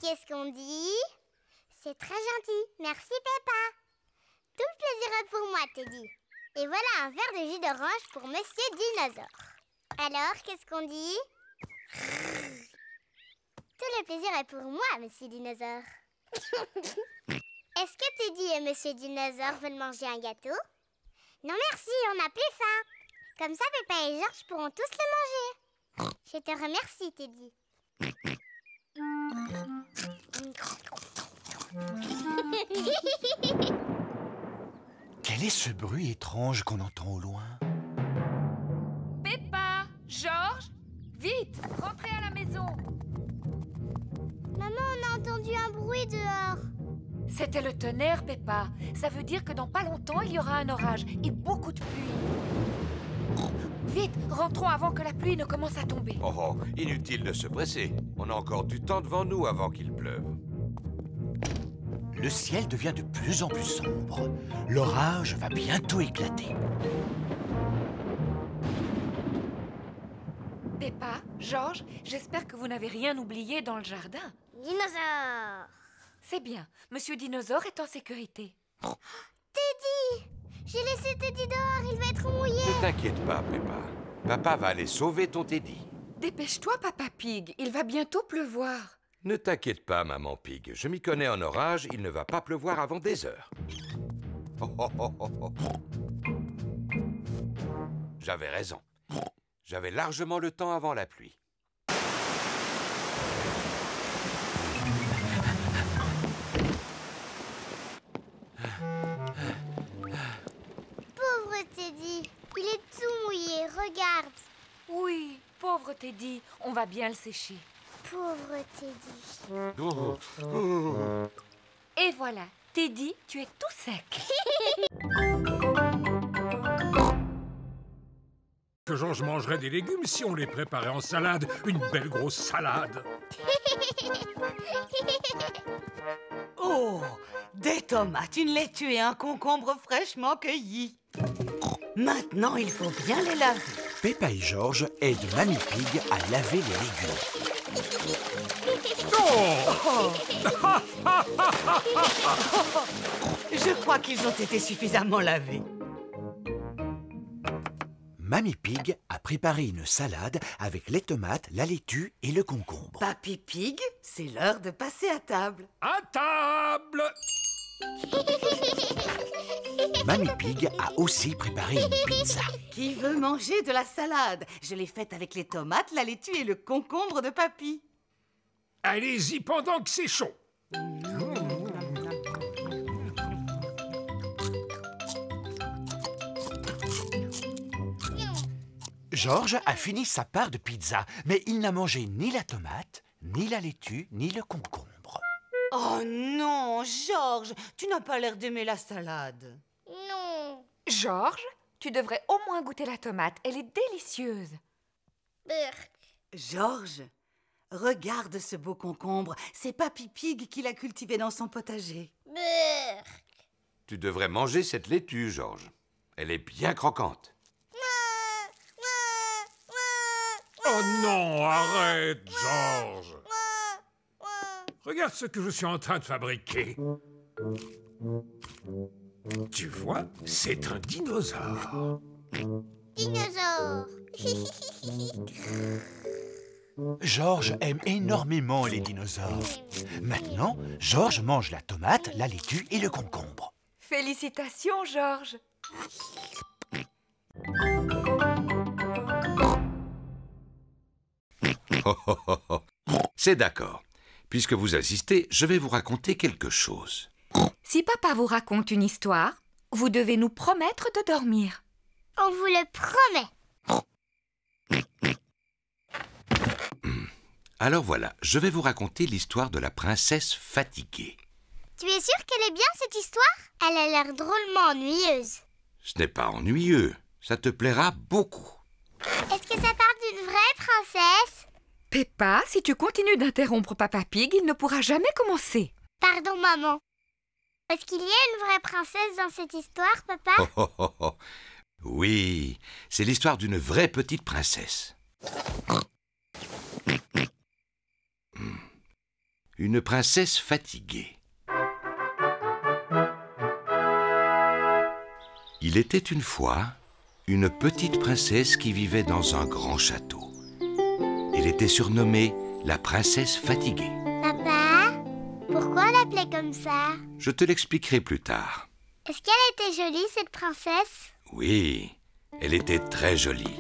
qu'est-ce qu'on dit? C'est très gentil. Merci, Peppa. Tout le plaisir est pour moi, Teddy. Et voilà un verre de jus d'orange pour Monsieur Dinosaure. Alors, qu'est-ce qu'on dit? Tout le plaisir est pour moi, Monsieur Dinosaure. Est-ce que Teddy et Monsieur Dinosaure veulent manger un gâteau? Non merci, on n'a plus faim. Comme ça, Peppa et Georges pourront tous le manger. Je te remercie, Teddy. Quel est ce bruit étrange qu'on entend au loin? Peppa, Georges, vite, rentrez à la maison. Maman, on a entendu un bruit dehors. C'était le tonnerre, Peppa. Ça veut dire que dans pas longtemps, il y aura un orage et beaucoup de pluie. Vite, rentrons avant que la pluie ne commence à tomber. Oh, inutile de se presser. On a encore du temps devant nous avant qu'il pleuve. Le ciel devient de plus en plus sombre. L'orage va bientôt éclater. Peppa, Georges, j'espère que vous n'avez rien oublié dans le jardin. Dinosaure. C'est bien, Monsieur Dinosaure est en sécurité. Teddy! J'ai laissé Teddy dehors, il va être mouillé. Ne t'inquiète pas, Peppa. Papa va aller sauver ton Teddy. Dépêche-toi, Papa Pig, il va bientôt pleuvoir. Ne t'inquiète pas, Maman Pig. Je m'y connais en orage, il ne va pas pleuvoir avant des heures. Oh, oh, oh, oh, oh. J'avais raison. J'avais largement le temps avant la pluie. Pauvre Teddy, il est tout mouillé, regarde. Oui, pauvre Teddy, on va bien le sécher. Pauvre Teddy. Et voilà, Teddy, tu es tout sec. Que Georges mangerait des légumes si on les préparait en salade. Une belle grosse salade. Oh, des tomates, une laitue et un concombre fraîchement cueillis. Maintenant, il faut bien les laver. Peppa et Georges aident Mamie Pig à laver les légumes. Je crois qu'ils ont été suffisamment lavés. Mamie Pig a préparé une salade avec les tomates, la laitue et le concombre. Papy Pig, c'est l'heure de passer à table. À table! Mamie Pig a aussi préparé une pizza. Qui veut manger de la salade? Je l'ai faite avec les tomates, la laitue et le concombre de Papy. Allez-y pendant que c'est chaud. Georges a fini sa part de pizza, mais il n'a mangé ni la tomate, ni la laitue, ni le concombre. Oh non, Georges, tu n'as pas l'air d'aimer la salade. Non. Georges, tu devrais au moins goûter la tomate, elle est délicieuse. Burk. Georges, regarde ce beau concombre. C'est Papy Pig qui l'a cultivé dans son potager. Burk. Tu devrais manger cette laitue, Georges. Elle est bien croquante. Oh non, arrête, Georges. Regarde ce que je suis en train de fabriquer. Tu vois, c'est un dinosaure. Dinosaure. Georges aime énormément les dinosaures. Maintenant, Georges mange la tomate, la laitue et le concombre. Félicitations, Georges. C'est d'accord. Puisque vous assistez, je vais vous raconter quelque chose. Si papa vous raconte une histoire, vous devez nous promettre de dormir. On vous le promet. Alors voilà, je vais vous raconter l'histoire de la princesse fatiguée. Tu es sûr qu'elle est bien, cette histoire? Elle a l'air drôlement ennuyeuse. Ce n'est pas ennuyeux, ça te plaira beaucoup. Est-ce que ça parle d'une vraie princesse? Peppa, si tu continues d'interrompre Papa Pig, il ne pourra jamais commencer. Pardon, maman. Est-ce qu'il y a une vraie princesse dans cette histoire, papa? Oh, oh, oh, oh. Oui, c'est l'histoire d'une vraie petite princesse. une princesse fatiguée. Il était une fois une petite princesse qui vivait dans un grand château. Elle était surnommée la princesse fatiguée. Papa, pourquoi on l'appelait comme ça? Je te l'expliquerai plus tard. Est-ce qu'elle était jolie, cette princesse? Oui, elle était très jolie.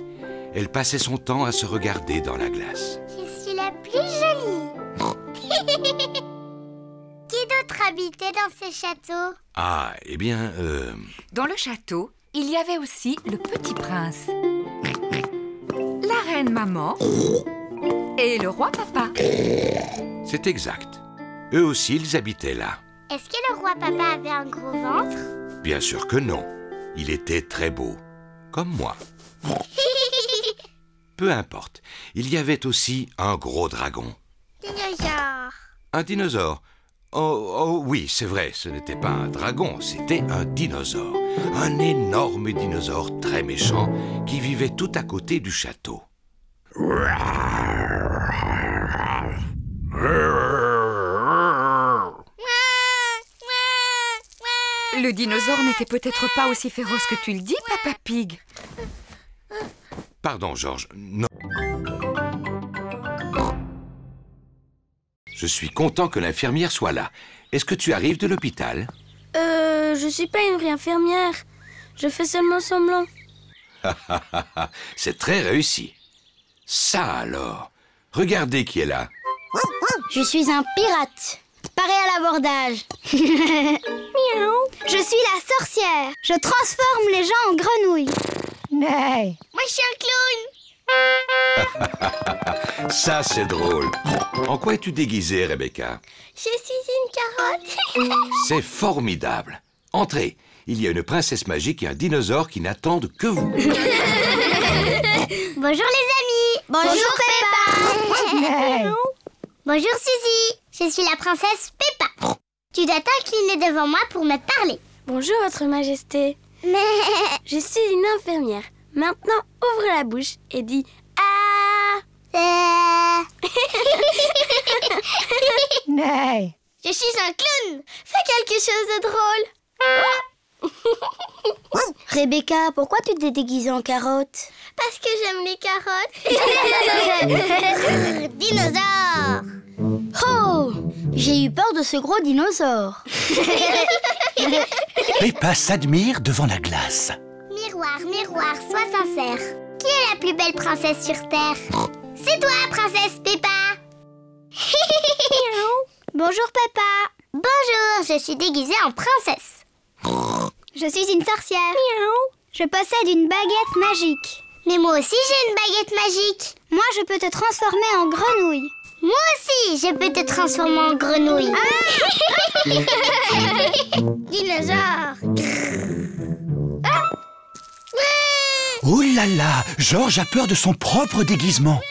Elle passait son temps à se regarder dans la glace. Je suis la plus jolie. Qui d'autre habitait dans ce château? Ah, eh bien, Dans le château, il y avait aussi le petit prince, la reine maman et le roi papa. c'est exact. Eux aussi, ils habitaient là. Est-ce que le roi papa avait un gros ventre? Bien sûr que non. Il était très beau, comme moi. Peu importe. Il y avait aussi un gros dragon. Dinosaure. Un dinosaure. Oh oui, c'est vrai, ce n'était pas un dragon, c'était un dinosaure. Un énorme dinosaure très méchant qui vivait tout à côté du château. Le dinosaure n'était peut-être pas aussi féroce que tu le dis, Papa Pig. Pardon, Georges, non. Je suis content que l'infirmière soit là. Est-ce que tu arrives de l'hôpital? Je suis pas une vraie infirmière. Je fais seulement semblant. C'est très réussi. Ça alors. Regardez qui est là. Je suis un pirate. Paré à l'abordage. Miaou. Je suis la sorcière. Je transforme les gens en grenouilles. Nee. Moi, je suis un clown. Ça, c'est drôle. En quoi es-tu déguisée, Rebecca? Je suis une carotte. C'est formidable. Entrez. Il y a une princesse magique et un dinosaure qui n'attendent que vous. Bonjour les amis. Bonjour Peppa. Bonjour Suzy. Je suis la princesse Peppa. Tu dois t'incliner devant moi pour me parler. Bonjour, Votre Majesté. Mais... Je suis une infirmière. Maintenant, ouvre la bouche et dis Ah. Nee. Je suis un clown. Fais quelque chose de drôle. Rebecca, pourquoi tu t'es déguisée en carotte? Parce que j'aime les carottes. Dinosaure. Oh, j'ai eu peur de ce gros dinosaure. Peppa s'admire devant la glace. Miroir, miroir, sois sincère. Qui est la plus belle princesse sur Terre? C'est toi, princesse Peppa. Bonjour Peppa. Bonjour, je suis déguisée en princesse. Je suis une sorcière. Je possède une baguette magique. Mais moi aussi j'ai une baguette magique. Moi je peux te transformer en grenouille. Moi aussi je peux te transformer en grenouille. Dinosaure. Oh là là, Georges a peur de son propre déguisement.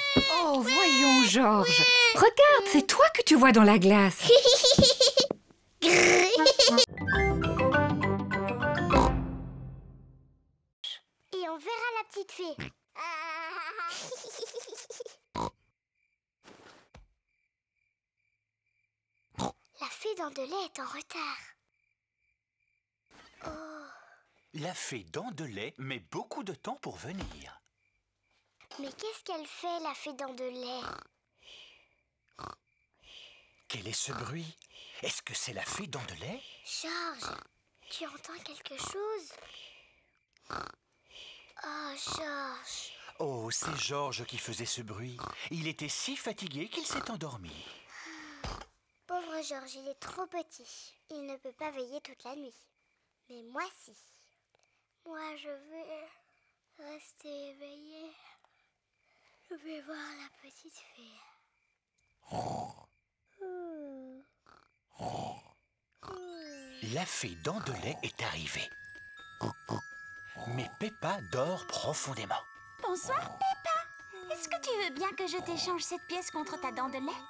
Oh, voyons, Georges. Regarde, c'est toi que tu vois dans la glace. Et on verra la petite fée. La fée dents de lait est en retard. Oh, La fée dents de lait met beaucoup de temps pour venir. mais qu'est-ce qu'elle fait, la fée dents de lait? Quel est ce bruit? Est-ce que c'est la fée dents de lait? Georges, tu entends quelque chose? Oh, Georges. Oh, c'est Georges qui faisait ce bruit. Il était si fatigué qu'il s'est endormi. Pauvre Georges, il est trop petit. Il ne peut pas veiller toute la nuit. Mais moi, si. Moi, je vais rester éveillée. Je vais voir la petite fée. La fée dents de lait est arrivée. Mais Peppa dort profondément. Bonsoir, Peppa. Est-ce que tu veux bien que je t'échange cette pièce contre ta dent de lait?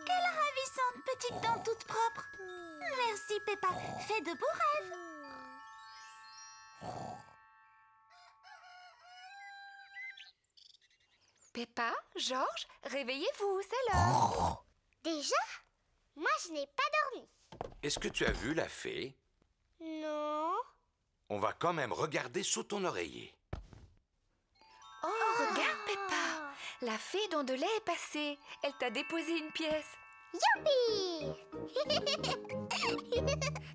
Quelle ravissante petite dent toute propre. Merci, Peppa. Fais de beaux rêves. Peppa, Georges, réveillez-vous, c'est l'heure. Déjà? Moi, je n'ai pas dormi. Est-ce que tu as vu la fée? Non. On va quand même regarder sous ton oreiller. Oh, regarde, Peppa. La fée dont de lait est passée. Elle t'a déposé une pièce. Youpi!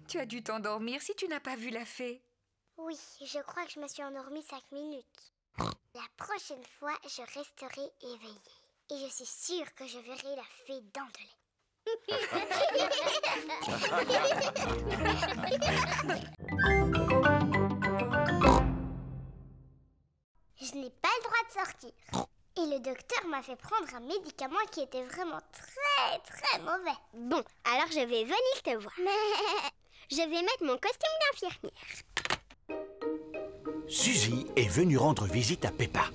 Tu as dû t'endormir si tu n'as pas vu la fée. Oui, je crois que je me suis endormie 5 minutes. La prochaine fois, je resterai éveillée. Et je suis sûre que je verrai la fée dents de lait. Je n'ai pas le droit de sortir. Et le docteur m'a fait prendre un médicament qui était vraiment très mauvais. Bon, alors je vais venir te voir. Mais Je vais mettre mon costume d'infirmière. Suzy est venue rendre visite à Peppa.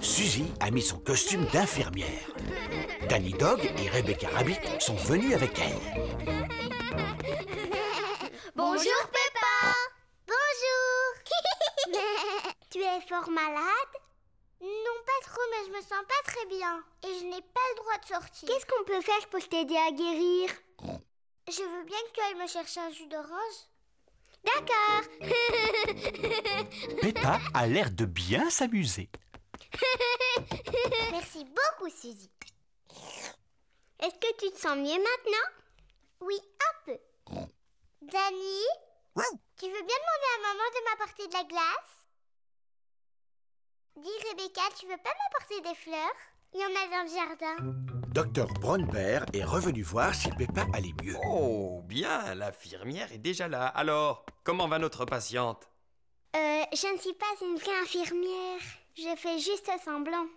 Suzy a mis son costume d'infirmière. Danny Dog et Rebecca Rabbit sont venus avec elle. Bonjour Peppa. bonjour. Tu es fort malade? Non, pas trop, mais je me sens pas très bien. Et je n'ai pas le droit de sortir. Qu'est-ce qu'on peut faire pour t'aider à guérir? Je veux bien que tu ailles me chercher un jus d'orange. D'accord. Peppa a l'air de bien s'amuser. Merci beaucoup, Suzy. Est-ce que tu te sens mieux maintenant? Oui, un peu. Danny, tu veux bien demander à maman de m'apporter de la glace? Dis, Rebecca, tu veux pas m'apporter des fleurs? Il y en a dans le jardin. Dr Brown Bear est revenu voir si Peppa allait mieux. Oh, bien, l'infirmière est déjà là. Alors, comment va notre patiente? Je ne suis pas une vraie infirmière. Je fais juste semblant.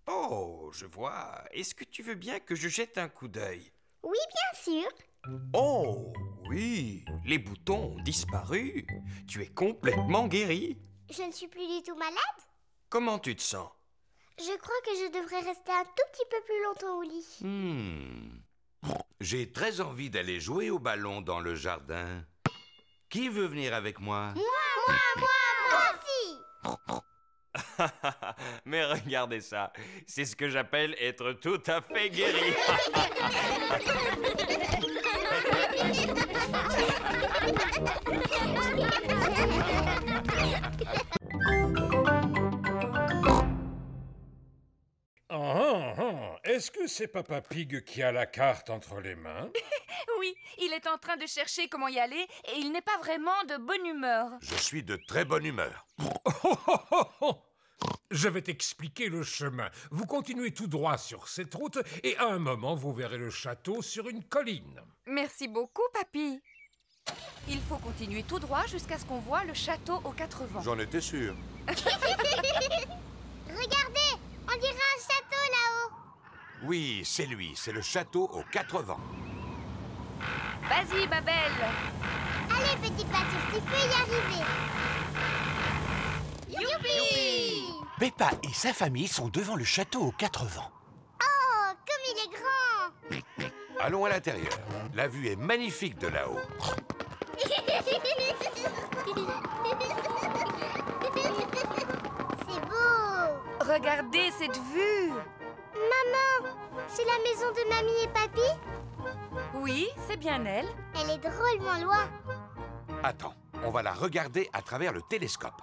Oh, je vois. Est-ce que tu veux bien que je jette un coup d'œil? Oui, bien sûr. Oh, oui, les boutons ont disparu. Tu es complètement guérie. Je ne suis plus du tout malade? Comment tu te sens? Je crois que je devrais rester un tout petit peu plus longtemps au lit. J'ai très envie d'aller jouer au ballon dans le jardin. Qui veut venir avec moi? Moi aussi! Mais regardez ça, c'est ce que j'appelle être tout à fait guéri. Est-ce que c'est Papa Pig qui a la carte entre les mains? Oui, il est en train de chercher comment y aller et il n'est pas vraiment de bonne humeur. Je suis de très bonne humeur. Je vais t'expliquer le chemin. Vous continuez tout droit sur cette route et à un moment, vous verrez le château sur une colline. Merci beaucoup, papy. Il faut continuer tout droit jusqu'à ce qu'on voit le château aux 4 vents. J'en étais sûr. Regardez, on dirait un château là-haut. Oui, c'est lui, c'est le château aux 4 vents. Vas-y, ma belle. Allez, petit pâture, tu peux y arriver. Youpi! Peppa et sa famille sont devant le château aux 4 vents. Oh, comme il est grand! Allons à l'intérieur. La vue est magnifique de là-haut. C'est beau! Regardez cette vue. Maman, c'est la maison de mamie et papy? Oui, c'est bien elle. Elle est drôlement loin. Attends, on va la regarder à travers le télescope.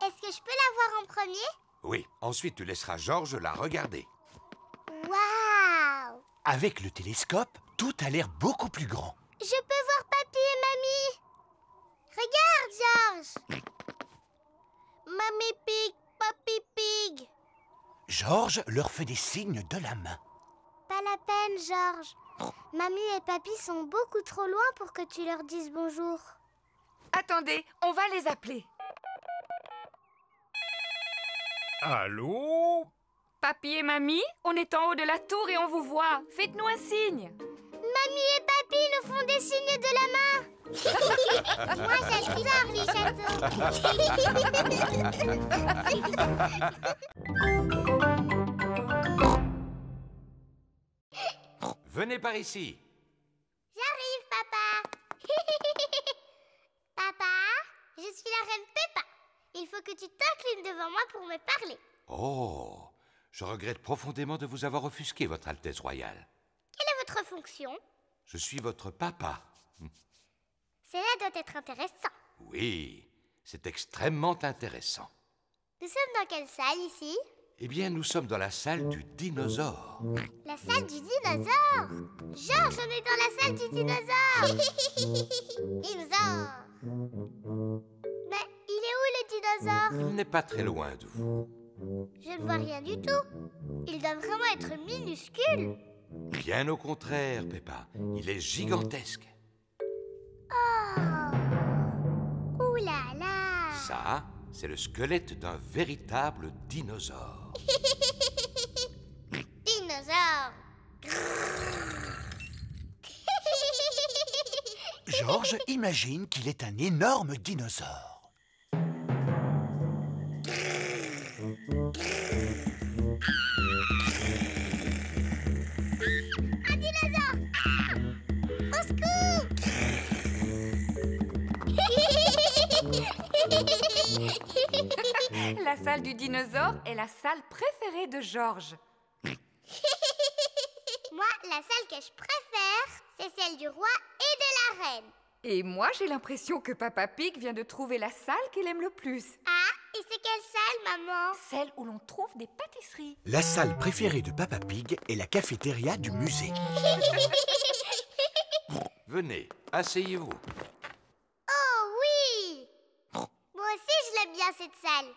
Est-ce que je peux la voir en premier? Oui, ensuite tu laisseras Georges la regarder. Waouh! Avec le télescope, tout a l'air beaucoup plus grand. Je peux voir papy et mamie. Regarde, Georges. Mamie Pig, papy Pig. Georges leur fait des signes de la main. Pas la peine, Georges. Mamie et papy sont beaucoup trop loin pour que tu leur dises bonjour. Attendez, on va les appeler. Allô? Papy et mamie, on est en haut de la tour et on vous voit. Faites-nous un signe. Mamie et papy nous font des signes de la main. Moi, j'adore les châteaux. Venez par ici. J'arrive, papa. Papa, je suis la reine Peppa. Il faut que tu t'inclines devant moi pour me parler. Oh, je regrette profondément de vous avoir offusqué, Votre Altesse Royale. Quelle est votre fonction? Je suis votre papa. Cela doit être intéressant. Oui, c'est extrêmement intéressant. Nous sommes dans quelle salle ici? Eh bien, nous sommes dans la salle du dinosaure. La salle du dinosaure? Georges, on est dans la salle du dinosaure. Dinosaure. Mais il est où le dinosaure? Il n'est pas très loin de vous. Je ne vois rien du tout. Il doit vraiment être minuscule. Bien au contraire, Peppa. Il est gigantesque. Oh! Ouh là là! Ça, c'est le squelette d'un véritable dinosaure. Dinosaure! Georges imagine qu'il est un énorme dinosaure. Un dinosaure! Au secours! La salle du dinosaure est la salle préférée de Georges. Moi, la salle que je préfère, c'est celle du roi et de la reine. Et moi, j'ai l'impression que Papa Pig vient de trouver la salle qu'il aime le plus. Ah, et c'est quelle salle, maman? Celle où l'on trouve des pâtisseries. La salle préférée de Papa Pig est la cafétéria du musée. Venez, asseyez-vous. Oh oui! Moi aussi, je l'aime bien cette salle.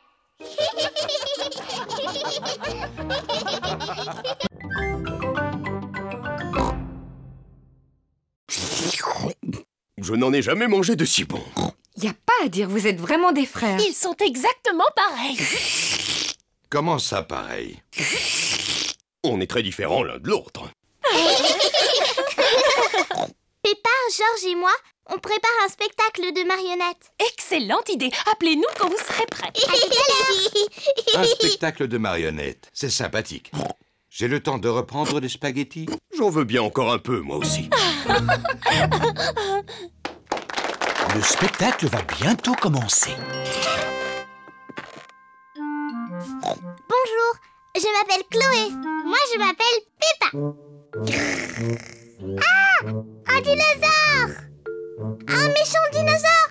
Je n'en ai jamais mangé de si bon. Y a pas à dire, vous êtes vraiment des frères. Ils sont exactement pareils. Comment ça, pareil? On est très différents l'un de l'autre. Peppa, Georges et moi, on prépare un spectacle de marionnettes. Excellente idée. Appelez-nous quand vous serez prêts. À tout à l'heure. Un spectacle de marionnettes, c'est sympathique. J'ai le temps de reprendre les spaghettis? J'en veux bien encore un peu, moi aussi. Le spectacle va bientôt commencer. Bonjour, je m'appelle Chloé. Moi, je m'appelle Peppa. Ah! Un dinosaure! Un méchant dinosaure!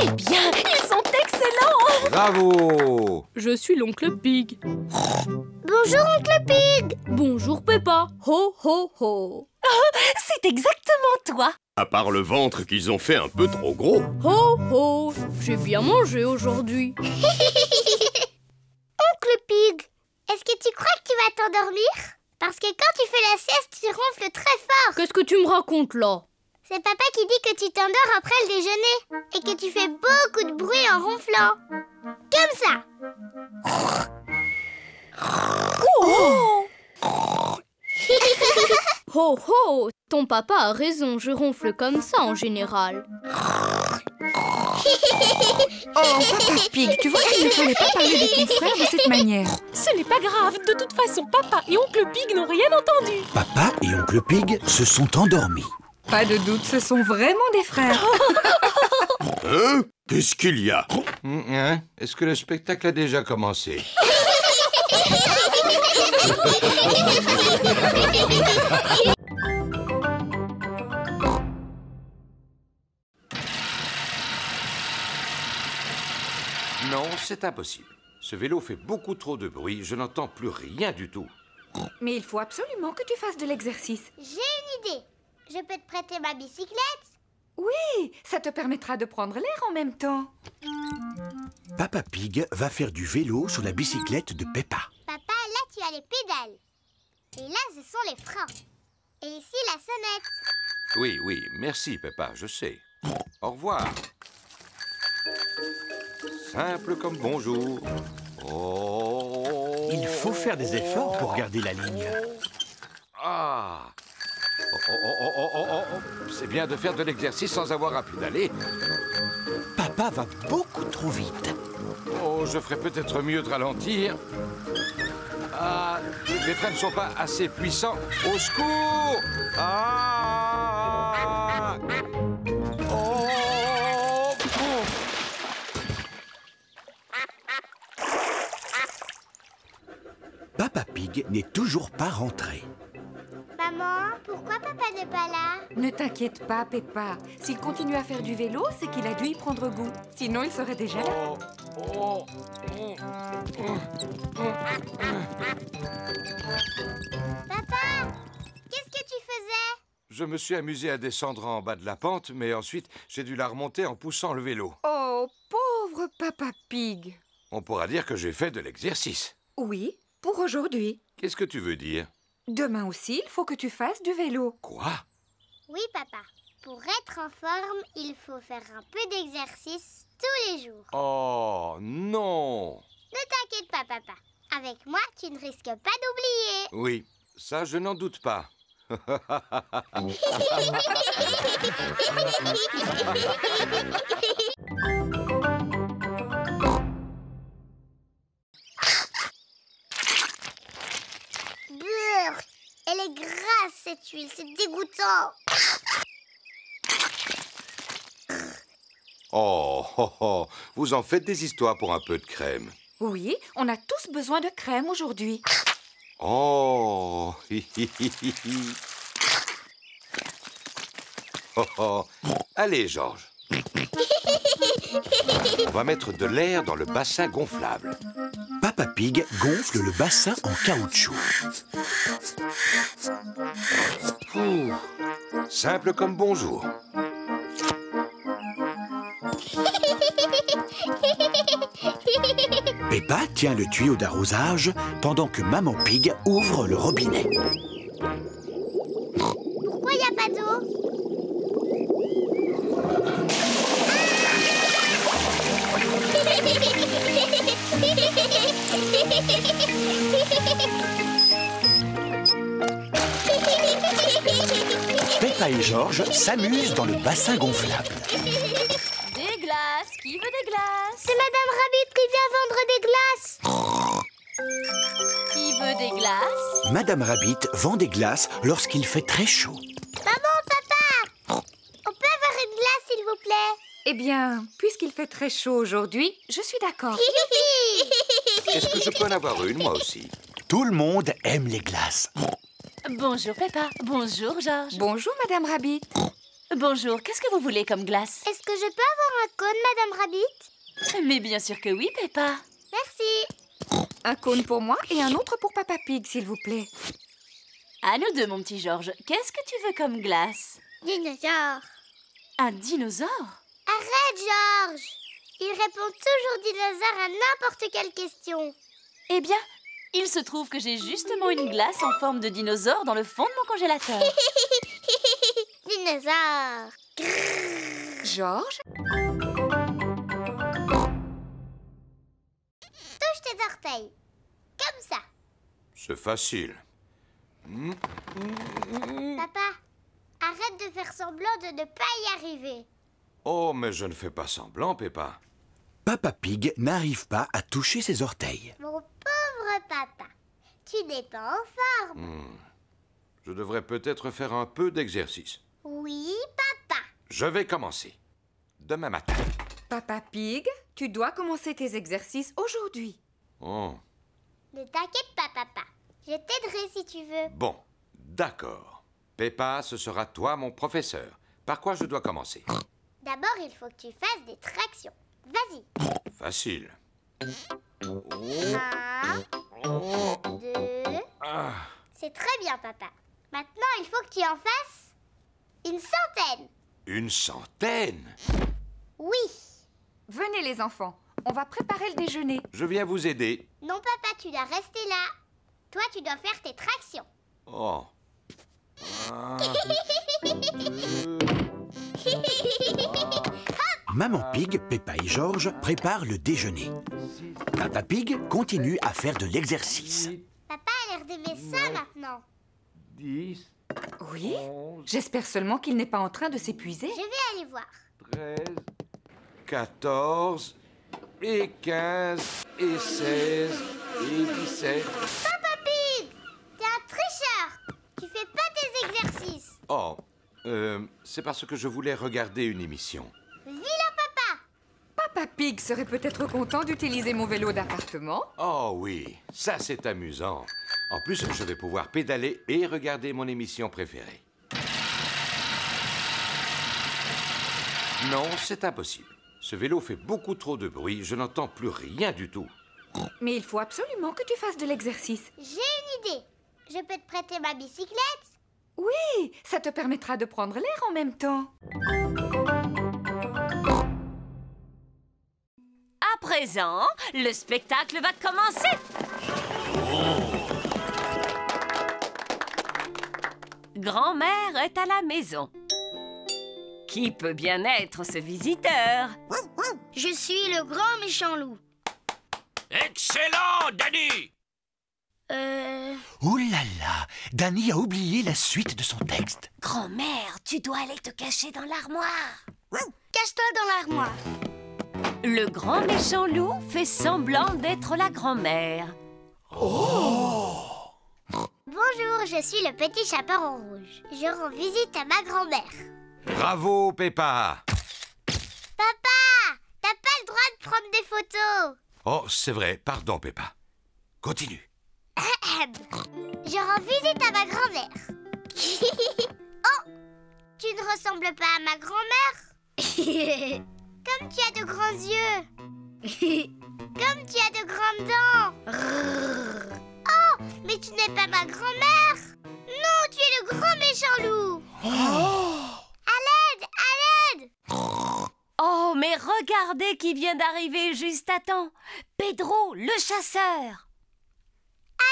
Eh bien, ils sont excellents. Bravo! Je suis l'oncle Pig. Bonjour, oncle Pig. Bonjour, Peppa. Ho, ho, ho. C'est exactement toi. À part le ventre qu'ils ont fait un peu trop gros. Ho, ho. J'ai bien mangé aujourd'hui. Oncle Pig, est-ce que tu crois que tu vas t'endormir? Parce que quand tu fais la sieste, tu ronfles très fort. Qu'est-ce que tu me racontes là? C'est papa qui dit que tu t'endors après le déjeuner et que tu fais beaucoup de bruit en ronflant. Comme ça. Oh! Ho, ho. Ton papa a raison, je ronfle comme ça en général. Oh, Papa Pig, tu vois qu'il ne fallait pas parler de ton frère de cette manière. Ce n'est pas grave, de toute façon, papa et oncle Pig n'ont rien entendu. Papa et oncle Pig se sont endormis. Pas de doute, ce sont vraiment des frères. Hein? Qu'est-ce qu'il y a? Hein? Est-ce que le spectacle a déjà commencé? Non, c'est impossible. Ce vélo fait beaucoup trop de bruit, je n'entends plus rien du tout. Mais il faut absolument que tu fasses de l'exercice. J'ai une idée. Je peux te prêter ma bicyclette? Oui, ça te permettra de prendre l'air en même temps. Papa Pig va faire du vélo sur la bicyclette de Peppa. Papa, là, tu as les pédales. Et là, ce sont les freins. Et ici, la sonnette. Oui, oui, merci, Peppa, je sais. Au revoir. Simple comme bonjour. Oh. Il faut faire des efforts pour garder la ligne. Ah. Oh. C'est bien de faire de l'exercice sans avoir à pédaler. Papa va beaucoup trop vite. Oh, je ferais peut-être mieux de ralentir. Ah, les freins ne sont pas assez puissants. Au secours! Ah! Oh! Pig n'est toujours pas rentré. Maman, pourquoi papa n'est pas là? Ne t'inquiète pas, Peppa. S'il continue à faire du vélo, c'est qu'il a dû y prendre goût. Sinon, il serait déjà là. Papa, qu'est-ce que tu faisais? Je me suis amusé à descendre en bas de la pente, mais ensuite, j'ai dû la remonter en poussant le vélo. Oh, pauvre Papa Pig. On pourra dire que j'ai fait de l'exercice. Oui, pour aujourd'hui. Qu'est-ce que tu veux dire? Demain aussi, il faut que tu fasses du vélo. Quoi? Oui, papa. Pour être en forme, il faut faire un peu d'exercice tous les jours. Oh, non! Ne t'inquiète pas, papa. Avec moi, tu ne risques pas d'oublier. Oui, ça, je n'en doute pas. Brrr, elle est grasse, cette huile, c'est dégoûtant. Oh, oh, oh, vous en faites des histoires pour un peu de crème. Oui, on a tous besoin de crème aujourd'hui. Oh, oh, oh. Allez, Georges. On va mettre de l'air dans le bassin gonflable. Papa Pig gonfle le bassin en caoutchouc. Ouh, simple comme bonjour. Peppa tient le tuyau d'arrosage pendant que Maman Pig ouvre le robinet. Pourquoi il n'y a pas d'eau? Peppa et Georges s'amusent dans le bassin gonflable. Des glaces. Qui veut des glaces? C'est Madame Rabbit qui vient vendre des glaces. Qui veut des glaces? Madame Rabbit vend des glaces lorsqu'il fait très chaud. Maman, papa, on peut avoir une glace, s'il vous plaît? Eh bien, puisqu'il fait très chaud aujourd'hui, je suis d'accord. Est-ce que je peux en avoir une, moi aussi? Tout le monde aime les glaces. Bonjour Peppa. Bonjour Georges. Bonjour, Madame Rabbit. Bonjour, qu'est-ce que vous voulez comme glace? Est-ce que je peux avoir un cône, Madame Rabbit? Mais bien sûr que oui, Peppa. Merci. Un cône pour moi et un autre pour Papa Pig, s'il vous plaît. À nous deux, mon petit Georges. Qu'est-ce que tu veux comme glace? Dinosaure. Un dinosaure? Arrête, Georges. Il répond toujours dinosaure à n'importe quelle question. Eh bien, il se trouve que j'ai justement une glace en forme de dinosaure dans le fond de mon congélateur. Dinosaure. Georges? Touche tes orteils. Comme ça. C'est facile. Papa, arrête de faire semblant de ne pas y arriver. Oh, mais je ne fais pas semblant, Peppa. Papa Pig n'arrive pas à toucher ses orteils. Mon pauvre papa, tu n'es pas en forme. Je devrais peut-être faire un peu d'exercice. Oui, papa. Je vais commencer. Demain matin. Papa Pig, tu dois commencer tes exercices aujourd'hui. Oh, Ne t'inquiète pas, papa. Je t'aiderai si tu veux. bon, d'accord. Peppa, ce sera toi mon professeur. Par quoi je dois commencer? D'abord, il faut que tu fasses des tractions. Vas-y. Facile. 1, 2... C'est très bien, papa. Maintenant, il faut que tu en fasses une centaine. Une centaine? Oui. Venez les enfants, on va préparer le déjeuner. Je viens vous aider. Non, papa, tu dois rester là. Toi, tu dois faire tes tractions. Oh. Un, Maman Pig, Peppa et Georges préparent le déjeuner. Papa Pig continue à faire de l'exercice. Papa a l'air d'aimer ça maintenant. 10, Oui? 11, J'espère seulement qu'il n'est pas en train de s'épuiser. Je vais aller voir. 13, 14, et 15, et 16, et 17. Papa Pig, t'es un tricheur. Tu fais pas tes exercices. Oh, c'est parce que je voulais regarder une émission. Vilain papa. Papa Pig serait peut-être content d'utiliser mon vélo d'appartement. Oh oui, ça c'est amusant. En plus, je vais pouvoir pédaler et regarder mon émission préférée. Non, c'est impossible. Ce vélo fait beaucoup trop de bruit, je n'entends plus rien du tout. Mais il faut absolument que tu fasses de l'exercice. J'ai une idée. Je peux te prêter ma bicyclette? Oui, ça te permettra de prendre l'air en même temps. À présent, le spectacle va commencer. Grand-mère est à la maison. Qui peut bien être ce visiteur? Je suis le grand méchant loup. Excellent, Danny! Ouh là là, Danny a oublié la suite de son texte. Grand-mère, tu dois aller te cacher dans l'armoire. Cache-toi dans l'armoire. Le grand méchant loup fait semblant d'être la grand-mère. Bonjour, je suis le petit chaperon rouge. Je rends visite à ma grand-mère. Bravo, Peppa! Papa, t'as pas le droit de prendre des photos. Oh, c'est vrai, pardon, Peppa. Continue. Je rends visite à ma grand-mère. Oh, tu ne ressembles pas à ma grand-mère? Comme tu as de grands yeux. Comme tu as de grandes dents. Oh, mais tu n'es pas ma grand-mère. Non, tu es le grand méchant loup. À l'aide, à l'aide. Oh, mais regardez qui vient d'arriver juste à temps. Pedro, le chasseur. À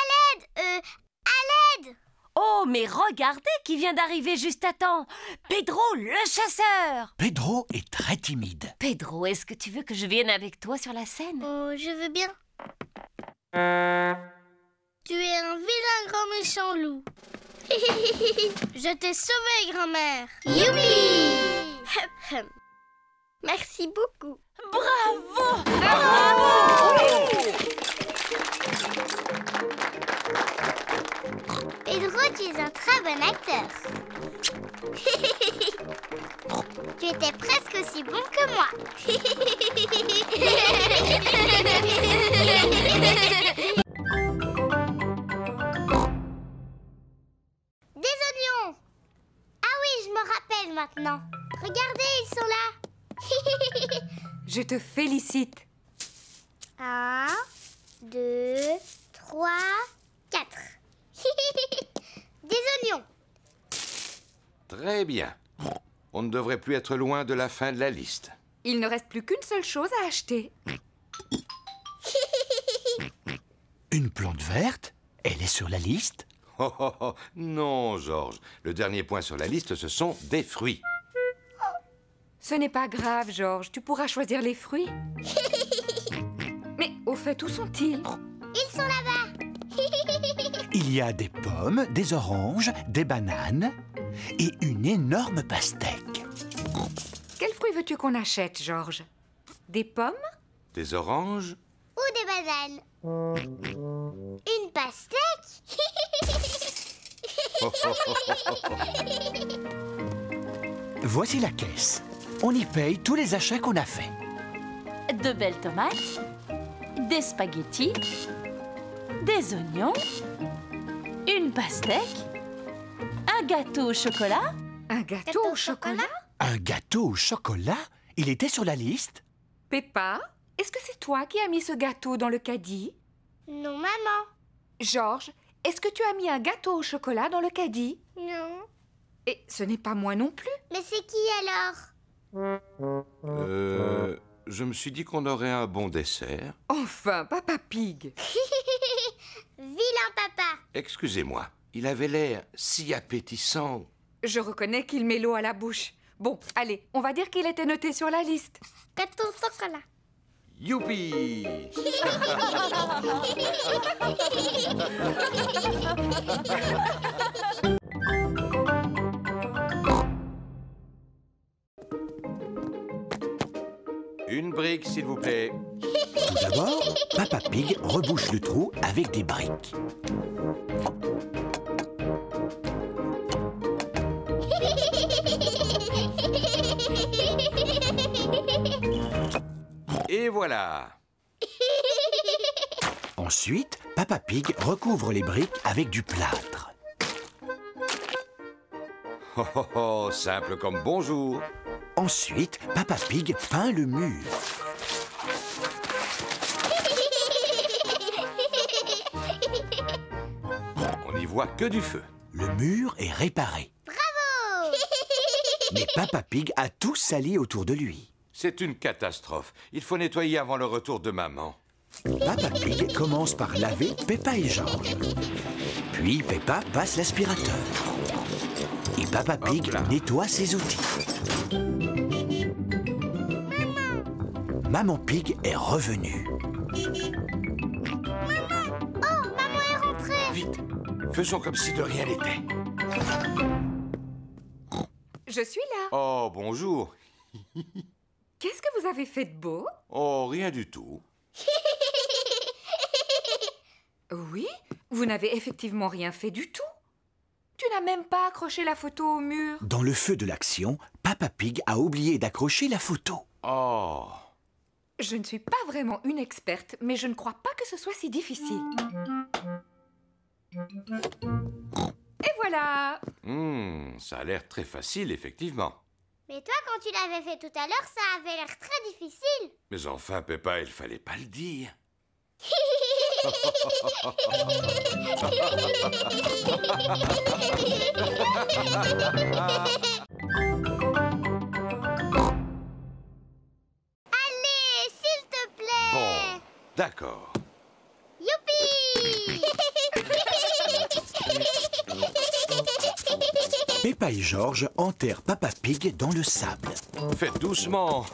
l'aide. Oh, mais regardez qui vient d'arriver juste à temps. Pedro, le chasseur. Pedro est très timide. Pedro, est-ce que tu veux que je vienne avec toi sur la scène? Oh, je veux bien. Tu es un vilain grand méchant loup. Je t'ai sauvé, grand-mère. Youpi! Merci beaucoup. Bravo! Pedro, tu es un très bon acteur. Tu étais presque aussi bon que moi. Des oignons. Ah oui, je me rappelle maintenant. Regardez, ils sont là. Je te félicite. 1, 2, 3, 4. Des oignons. Très bien. On ne devrait plus être loin de la fin de la liste. Il ne reste plus qu'une seule chose à acheter. Une plante verte? Elle est sur la liste? Oh, oh, oh. Non, Georges. Le dernier point sur la liste, ce sont des fruits. Ce n'est pas grave, Georges. Tu pourras choisir les fruits. Mais au fait, où sont-ils? Ils sont là-bas. Il y a des pommes, des oranges, des bananes et une énorme pastèque. Quels fruits veux-tu qu'on achète, Georges? Des pommes? Des oranges? Ou des bananes. Une pastèque. Voici la caisse. On y paye tous les achats qu'on a faits. De belles tomates, des spaghettis, des oignons, une pastèque, un gâteau au chocolat. Un gâteau au chocolat? Un gâteau au chocolat? Il était sur la liste? Peppa, est-ce que c'est toi qui as mis ce gâteau dans le caddie? Non, maman. Georges, est-ce que tu as mis un gâteau au chocolat dans le caddie? Non. Et ce n'est pas moi non plus. Mais c'est qui alors? Je me suis dit qu'on aurait un bon dessert. Enfin, Papa Pig. Vilain papa. Excusez-moi, il avait l'air si appétissant. Je reconnais qu'il met l'eau à la bouche. Bon, allez, on va dire qu'il était noté sur la liste. Gâteau au chocolat. Youpi! Une brique, s'il vous plaît. Tout d'abord, Papa Pig rebouche le trou avec des briques. Et voilà. Ensuite, Papa Pig recouvre les briques avec du plâtre. Oh, oh, oh, simple comme bonjour. Ensuite, Papa Pig peint le mur. On n'y voit que du feu. Le mur est réparé. Bravo! Mais Papa Pig a tout sali autour de lui. C'est une catastrophe. Il faut nettoyer avant le retour de maman. Papa Pig commence par laver Peppa et George. Puis Peppa passe l'aspirateur. Et Papa Pig nettoie ses outils. Maman Pig est revenue. Oh, maman est rentrée! Vite, faisons comme si de rien n'était. Je suis là. Oh, bonjour. Qu'est-ce que vous avez fait de beau? Oh, rien du tout. Oui, vous n'avez effectivement rien fait du tout. Tu n'as même pas accroché la photo au mur. Dans le feu de l'action, Papa Pig a oublié d'accrocher la photo. Oh. Je ne suis pas vraiment une experte, mais je ne crois pas que ce soit si difficile. Et voilà! Ça a l'air très facile, effectivement. Mais toi, quand tu l'avais fait tout à l'heure, ça avait l'air très difficile. Mais enfin, Peppa, il fallait pas le dire. Allez, s'il te plaît. Bon, d'accord. Youpi! Peppa et George enterrent Papa Pig dans le sable. Faites doucement.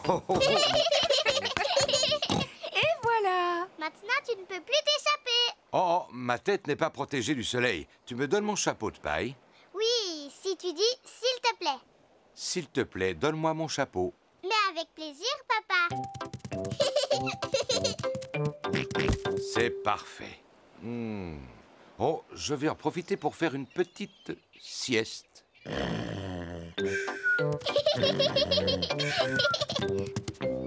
Et voilà! Maintenant, tu ne peux plus t'échapper. Oh, ma tête n'est pas protégée du soleil. Tu me donnes mon chapeau de paille? Oui, si tu dis « s'il te plaît ». S'il te plaît, donne-moi mon chapeau. Mais avec plaisir, papa. C'est parfait. Oh, je vais en profiter pour faire une petite sieste.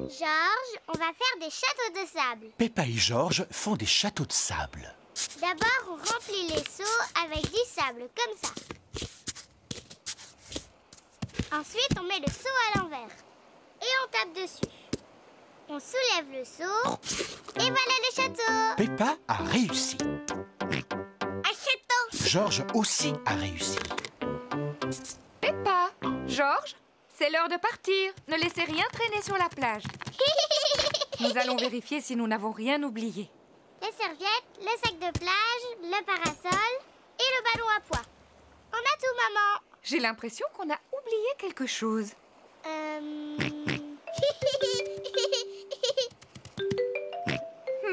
George, on va faire des châteaux de sable. Peppa et George font des châteaux de sable. D'abord, on remplit les seaux avec du sable, comme ça. Ensuite, on met le seau à l'envers. Et on tape dessus. On soulève le seau. Et voilà le château. Peppa a réussi. Un château. George aussi a réussi. Peppa, George, c'est l'heure de partir. Ne laissez rien traîner sur la plage. Nous allons vérifier si nous n'avons rien oublié. Les serviettes, le sac de plage, le parasol et le ballon à pois. On a tout, maman. J'ai l'impression qu'on a oublié quelque chose.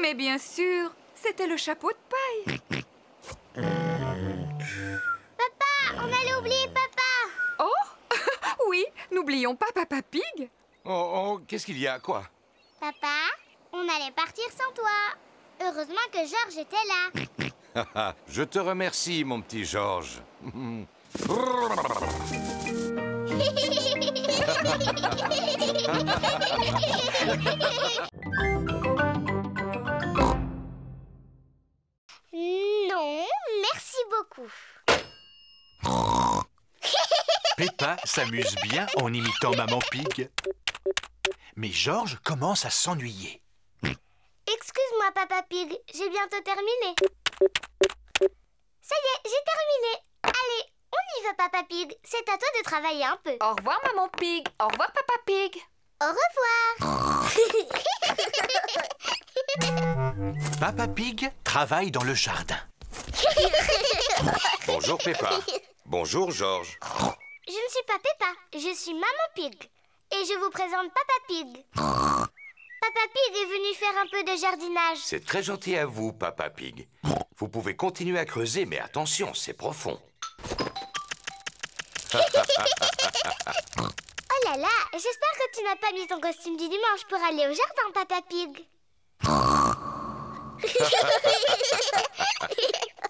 Mais bien sûr, c'était le chapeau de paille. Papa, on allait oublier papa. Oh, oui, n'oublions pas Papa Pig. Oh, qu'est-ce qu'il y a, quoi? Papa, on allait partir sans toi. Heureusement que George était là. Je te remercie, mon petit George. Non, merci beaucoup. Peppa s'amuse bien en imitant Maman Pig. Mais George commence à s'ennuyer. Excuse-moi, Papa Pig, j'ai bientôt terminé. Ça y est, j'ai terminé. Allez, on y va, Papa Pig. C'est à toi de travailler un peu. Au revoir, Maman Pig. Au revoir, Papa Pig. Au revoir. Papa Pig travaille dans le jardin. Bonjour, Peppa. Bonjour, George. Je ne suis pas Peppa, je suis Maman Pig. Et je vous présente Papa Pig. Papa Pig est venu faire un peu de jardinage. C'est très gentil à vous, Papa Pig. Vous pouvez continuer à creuser, mais attention, c'est profond. Oh là là, j'espère que tu n'as pas mis ton costume du dimanche pour aller au jardin, Papa Pig.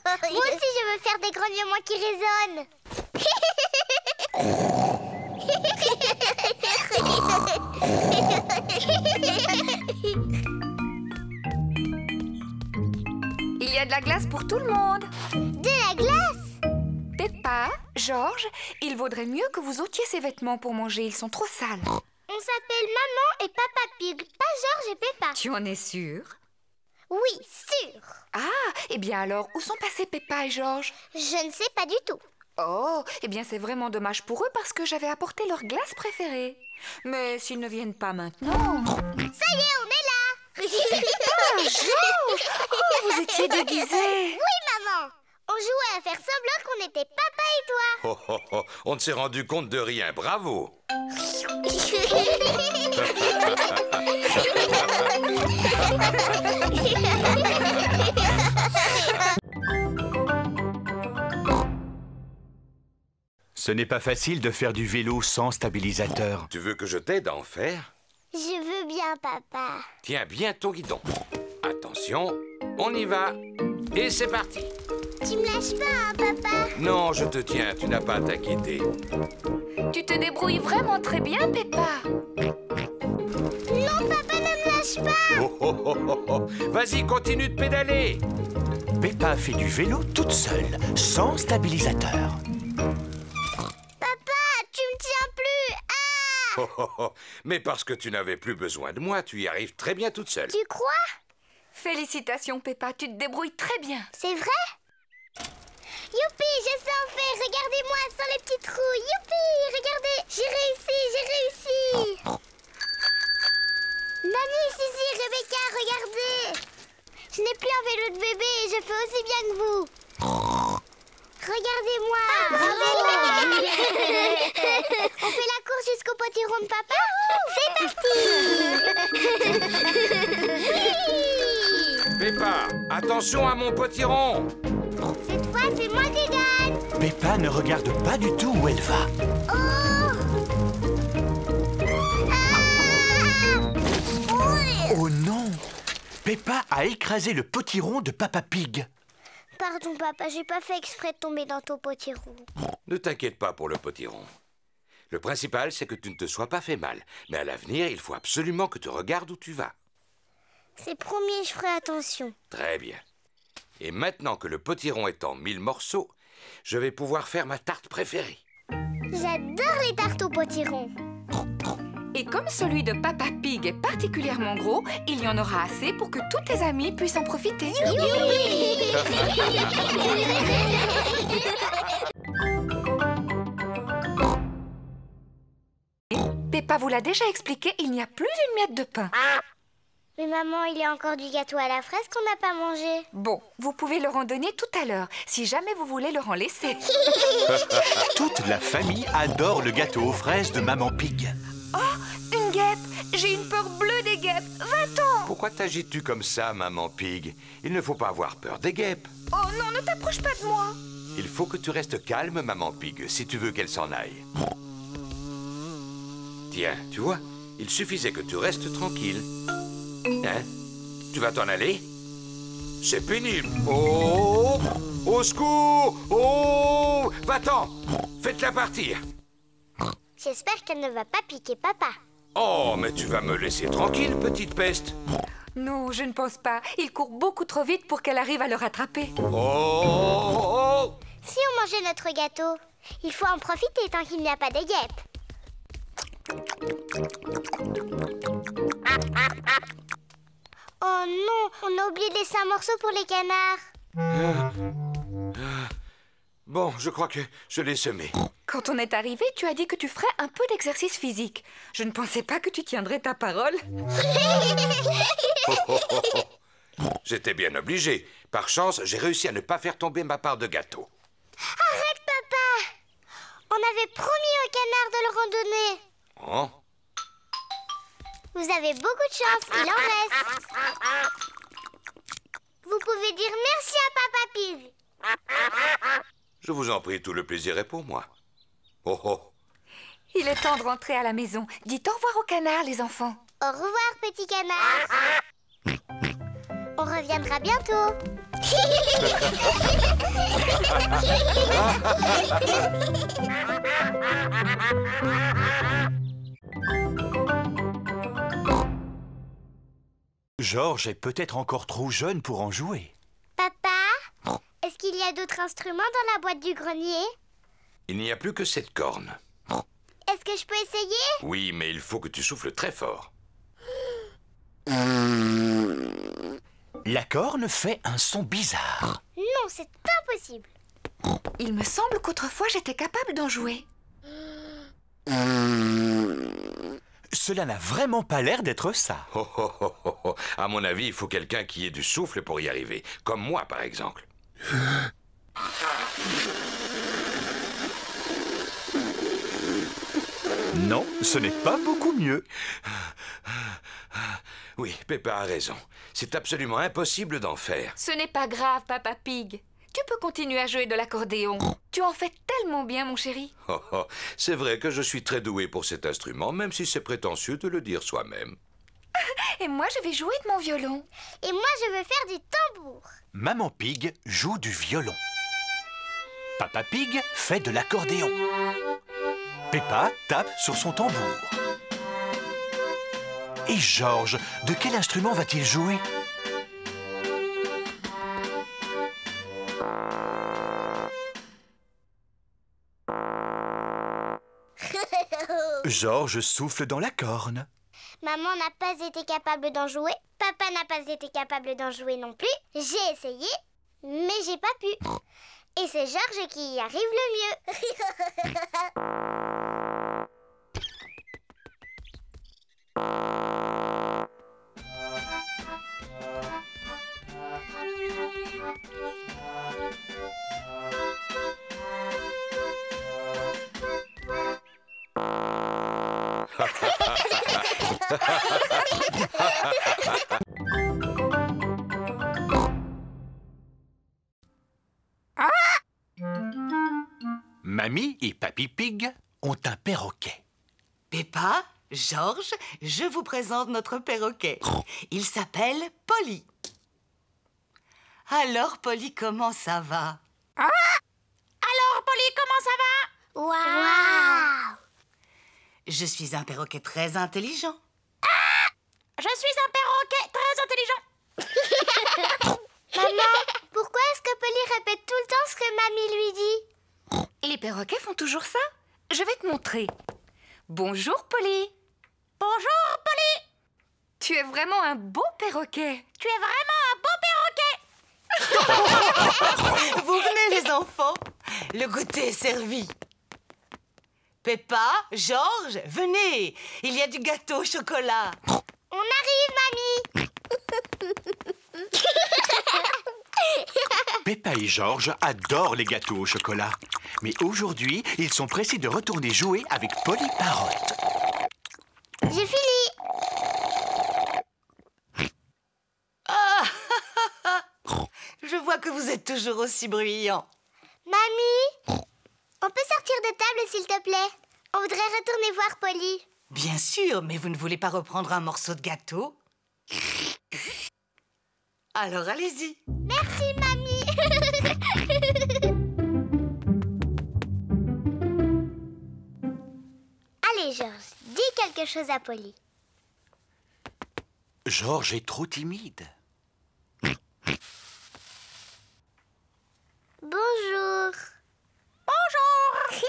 Moi aussi, je veux faire des grognements qui résonnent. a de la glace pour tout le monde. De la glace? Peppa, Georges, il vaudrait mieux que vous ôtiez ces vêtements pour manger. Ils sont trop sales. On s'appelle Maman et Papa Pig, pas Georges et Peppa. Tu en es sûre? Oui, sûr. Ah, eh bien alors, où sont passés Peppa et Georges? Je ne sais pas du tout. Oh, eh bien c'est vraiment dommage pour eux parce que j'avais apporté leur glace préférée. Mais s'ils ne viennent pas maintenant... Ça y est, on est là. Ah, Georges! Oh, vous étiez déguisés. Oui, maman. On jouait à faire semblant qu'on était papa et toi. Oh, oh, oh, on ne s'est rendu compte de rien, bravo. Ce n'est pas facile de faire du vélo sans stabilisateur. Tu veux que je t'aide à en faire? Je veux bien, papa. Tiens bien ton guidon. Attention, on y va. Et c'est parti. Tu me lâches pas, hein, papa? Non, je te tiens, tu n'as pas à t'inquiéter. Tu te débrouilles vraiment très bien, Peppa. Non, papa, ne me lâche pas. Oh, oh, oh, oh, oh. Vas-y, continue de pédaler. Peppa fait du vélo toute seule, sans stabilisateur. Papa, tu me tiens plus. Ah! Oh, oh, oh. Mais parce que tu n'avais plus besoin de moi, tu y arrives très bien toute seule. Tu crois? Félicitations, Peppa, tu te débrouilles très bien. C'est vrai? Youpi, je sais en faire. Regardez-moi sans les petits trous. Youpi, regardez, j'ai réussi, j'ai réussi. Mamie, Suzy, Rebecca, regardez. Je n'ai plus un vélo de bébé et je fais aussi bien que vous. Regardez-moi. On fait la course jusqu'au potiron de papa? C'est parti. Peppa, attention à mon potiron. Cette fois, c'est moi qui gagne. Peppa ne regarde pas du tout où elle va. Oh! Oh non! Peppa a écrasé le potiron de Papa Pig. Pardon, papa, j'ai pas fait exprès de tomber dans ton potiron. Ne t'inquiète pas pour le potiron. Le principal, c'est que tu ne te sois pas fait mal. Mais à l'avenir, il faut absolument que tu regardes où tu vas. C'est promis, je ferai attention. Très bien. Et maintenant que le potiron est en 1000 morceaux, je vais pouvoir faire ma tarte préférée. J'adore les tartes au potiron. Et comme celui de Papa Pig est particulièrement gros, il y en aura assez pour que tous tes amis puissent en profiter. Peppa vous l'a déjà expliqué, il n'y a plus une miette de pain. Mais maman, il y a encore du gâteau à la fraise qu'on n'a pas mangé. Bon, vous pouvez leur en donner tout à l'heure, si jamais vous voulez leur en laisser. Toute la famille adore le gâteau aux fraises de Maman Pig. Oh, une guêpe! J'ai une peur bleue des guêpes. Va-t'en! Pourquoi t'agites-tu comme ça, Maman Pig? Il ne faut pas avoir peur des guêpes. Oh non, ne t'approche pas de moi! Il faut que tu restes calme, Maman Pig, si tu veux qu'elle s'en aille. Tiens, tu vois, il suffisait que tu restes tranquille. Hein? Tu vas t'en aller? C'est pénible. Oh! Au secours! Oh! Va-t'en! Faites-la partir. J'espère qu'elle ne va pas piquer papa. Oh, mais tu vas me laisser tranquille, petite peste. Non, je ne pense pas. Il court beaucoup trop vite pour qu'elle arrive à le rattraper. Oh! Si on mangeait notre gâteau, il faut en profiter tant qu'il n'y a pas de guêpes. Oh non, on a oublié de laisser un morceau pour les canards. Bon, je crois que je l'ai semé. Quand on est arrivé, tu as dit que tu ferais un peu d'exercice physique. Je ne pensais pas que tu tiendrais ta parole. J'étais bien obligé. Par chance, j'ai réussi à ne pas faire tomber ma part de gâteau. Arrête, papa! On avait promis aux canards de le randonner. Oh? Vous avez beaucoup de chance, il en reste. Vous pouvez dire merci à Papa Pig. Je vous en prie, tout le plaisir est pour moi. Oh oh. Il est temps de rentrer à la maison. Dites au revoir aux canards, les enfants. Au revoir, petit canard. On reviendra bientôt. Georges est peut-être encore trop jeune pour en jouer. Papa, y a d'autres instruments dans la boîte du grenier? Il n'y a plus que cette corne. Est-ce que je peux essayer? Oui, mais il faut que tu souffles très fort. La corne fait un son bizarre. Non, c'est impossible. Il me semble qu'autrefois j'étais capable d'en jouer. Cela n'a vraiment pas l'air d'être ça. Oh, oh, oh, oh, oh. À mon avis, il faut quelqu'un qui ait du souffle pour y arriver. Comme moi, par exemple. Non, ce n'est pas beaucoup mieux. Oui, Peppa a raison. C'est absolument impossible d'en faire. Ce n'est pas grave, Papa Pig. Tu peux continuer à jouer de l'accordéon. Tu en fais tellement bien, mon chéri. Oh, oh. C'est vrai que je suis très doué pour cet instrument, même si c'est prétentieux de le dire soi-même. Et moi, je vais jouer de mon violon. Et moi, je veux faire du tambour. Maman Pig joue du violon. Papa Pig fait de l'accordéon. Peppa tape sur son tambour. Et George, de quel instrument va-t-il jouer? George souffle dans la corne. Maman n'a pas été capable d'en jouer. Papa n'a pas été capable d'en jouer non plus. J'ai essayé, mais j'ai pas pu. Et c'est George qui y arrive le mieux. Mamie et Papy Pig ont un perroquet. Peppa, George, je vous présente notre perroquet. Il s'appelle Polly. Alors, Polly, comment ça va? Alors, Polly, comment ça va? Waouh! Je suis un perroquet très intelligent. Je suis un perroquet très intelligent. Maman, pourquoi est-ce que Polly répète tout le temps ce que Mamie lui dit? Les perroquets font toujours ça? Je vais te montrer. Bonjour, Polly. Bonjour, Polly. Tu es vraiment un beau perroquet. Tu es vraiment un beau perroquet. Vous venez, les enfants. Le goûter est servi. Peppa, George, venez. Il y a du gâteau au chocolat. On arrive, Mamie. Peppa et George adorent les gâteaux au chocolat. Mais aujourd'hui, ils sont pressés de retourner jouer avec Polly Parrotte. J'ai fini. Ah, je vois que vous êtes toujours aussi bruyants. Mamie, on peut sortir de table, s'il te plaît? On voudrait retourner voir Polly. Bien sûr, mais vous ne voulez pas reprendre un morceau de gâteau? Alors allez-y. Merci, Mamie. Allez, George, dis quelque chose à Polly. George est trop timide. Bonjour. Bonjour.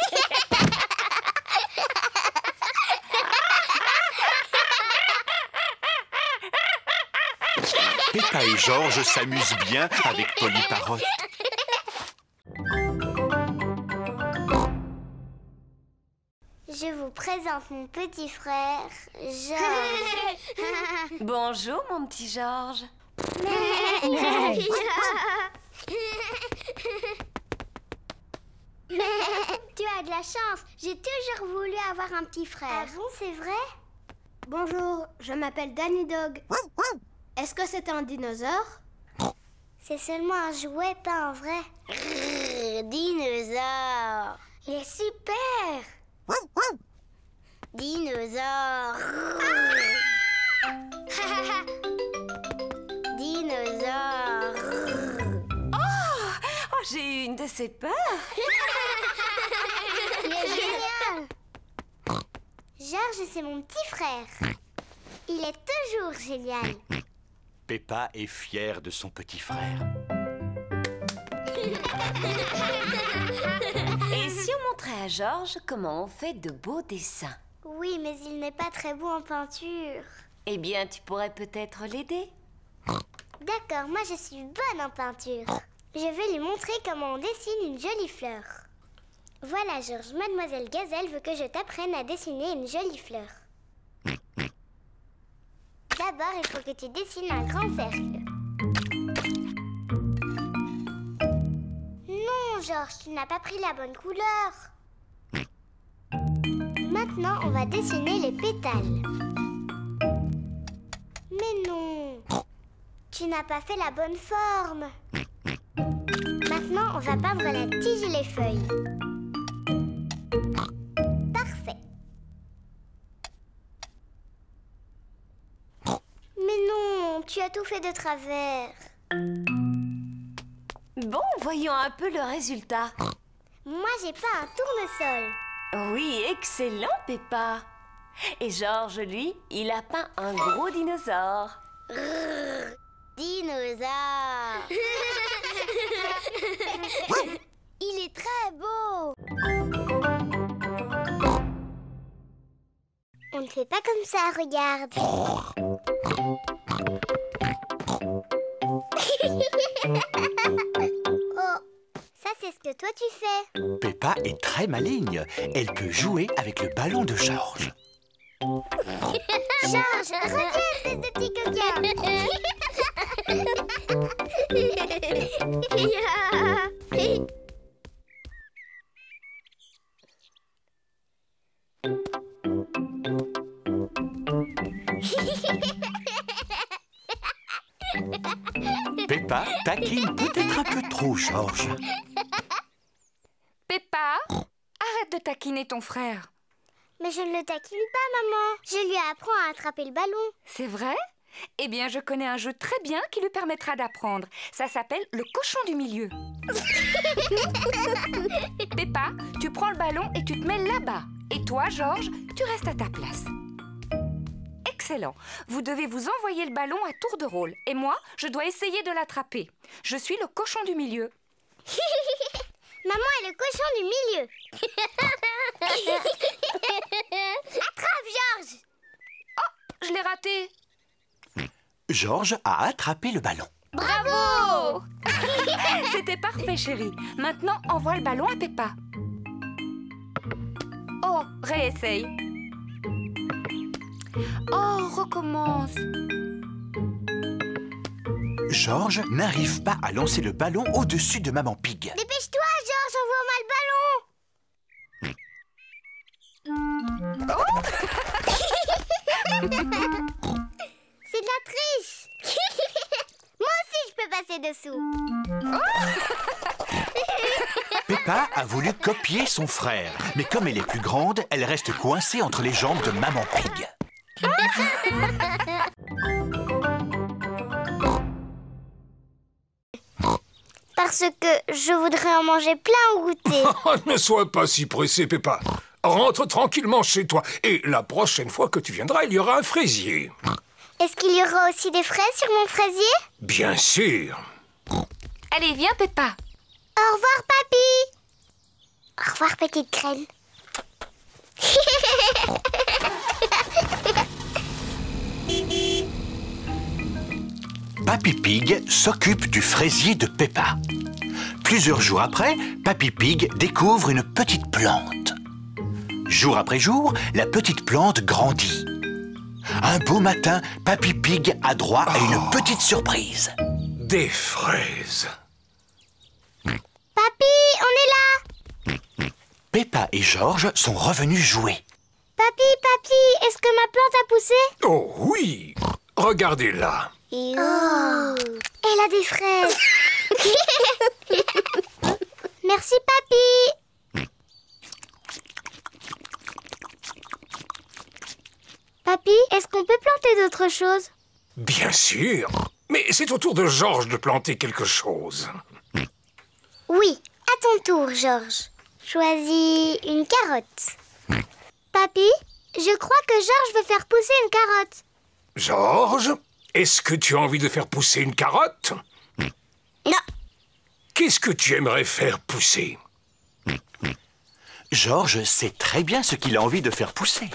Peppa et George s'amusent bien avec Polly Parrotte. Je vous présente mon petit frère, George. Bonjour, mon petit George. Tu as de la chance. J'ai toujours voulu avoir un petit frère. Ah bon, c'est vrai? Bonjour, je m'appelle Danny Dog. Est-ce que c'est un dinosaure? C'est seulement un jouet, pas un vrai. Dinosaure. Il est super. Dinosaure. Dinosaure. Oh, j'ai eu une de ces peurs. Il est génial. George, c'est mon petit frère. Il est toujours génial. Peppa est fière de son petit frère. Et si on montrait à Georges comment on fait de beaux dessins? Oui, mais il n'est pas très beau en peinture. Eh bien, tu pourrais peut-être l'aider. D'accord, moi je suis bonne en peinture. Je vais lui montrer comment on dessine une jolie fleur. Voilà, Georges, Mademoiselle Gazelle veut que je t'apprenne à dessiner une jolie fleur. D'abord, il faut que tu dessines un grand cercle. Non, Georges, tu n'as pas pris la bonne couleur. Maintenant, on va dessiner les pétales. Mais non, tu n'as pas fait la bonne forme. Maintenant, on va peindre la tige et les feuilles. Parfait. Mais non, tu as tout fait de travers. Bon, voyons un peu le résultat. Moi, j'ai pas un tournesol. Oui, excellent, Peppa. Et Georges, lui, il a peint un gros dinosaure. Dinosaure. Il est très beau. On ne fait pas comme ça, regarde. Oh, ça c'est ce que toi tu fais. Peppa est très maligne. Elle peut jouer avec le ballon de Georges. Georges, reviens, espèce de petit coquin. Peppa taquine peut-être un peu trop Georges. Peppa, arrête de taquiner ton frère. Mais je ne le taquine pas, maman. Je lui apprends à attraper le ballon. C'est vrai? Eh bien, je connais un jeu très bien qui lui permettra d'apprendre. Ça s'appelle le cochon du milieu. Peppa, tu prends le ballon et tu te mets là-bas. Et toi, Georges, tu restes à ta place. Excellent. Vous devez vous envoyer le ballon à tour de rôle. Et moi, je dois essayer de l'attraper. Je suis le cochon du milieu. Maman est le cochon du milieu. Attrape, Georges. Oh, je l'ai raté. Georges a attrapé le ballon. Bravo. C'était parfait, chérie. Maintenant, envoie le ballon à Peppa. Oh, réessaye. Oh, recommence. Georges n'arrive pas à lancer le ballon au-dessus de Maman Pig. Dépêche-toi, Georges, envoie-moi le ballon. Oh. C'est de la triche. Moi aussi, je peux passer dessous. Peppa a voulu copier son frère. Mais comme elle est plus grande, elle reste coincée entre les jambes de Maman Pig. Parce que je voudrais en manger plein au goûter. Ne sois pas si pressé, Peppa. Rentre tranquillement chez toi. Et la prochaine fois que tu viendras, il y aura un fraisier. Est-ce qu'il y aura aussi des fraises sur mon fraisier? Bien sûr. Allez, viens, Peppa. Au revoir, papy. Au revoir, petite graine. Papy Pig s'occupe du fraisier de Peppa. Plusieurs jours après, Papy Pig découvre une petite plante. Jour après jour, la petite plante grandit. Un beau matin, Papy Pig a droit à une petite surprise. Des fraises. Papy, on est là. Peppa et Georges sont revenus jouer. Papy, est-ce que ma plante a poussé? Oh oui. Regardez-la. Oh, elle a des fraises. Merci, papy. Papy, est-ce qu'on peut planter d'autres choses? Bien sûr. Mais c'est au tour de Georges de planter quelque chose. Oui, à ton tour, Georges. Choisis une carotte. Papy, je crois que Georges veut faire pousser une carotte. Georges, est-ce que tu as envie de faire pousser une carotte? Non. qu'est-ce que tu aimerais faire pousser? Georges sait très bien ce qu'il a envie de faire pousser.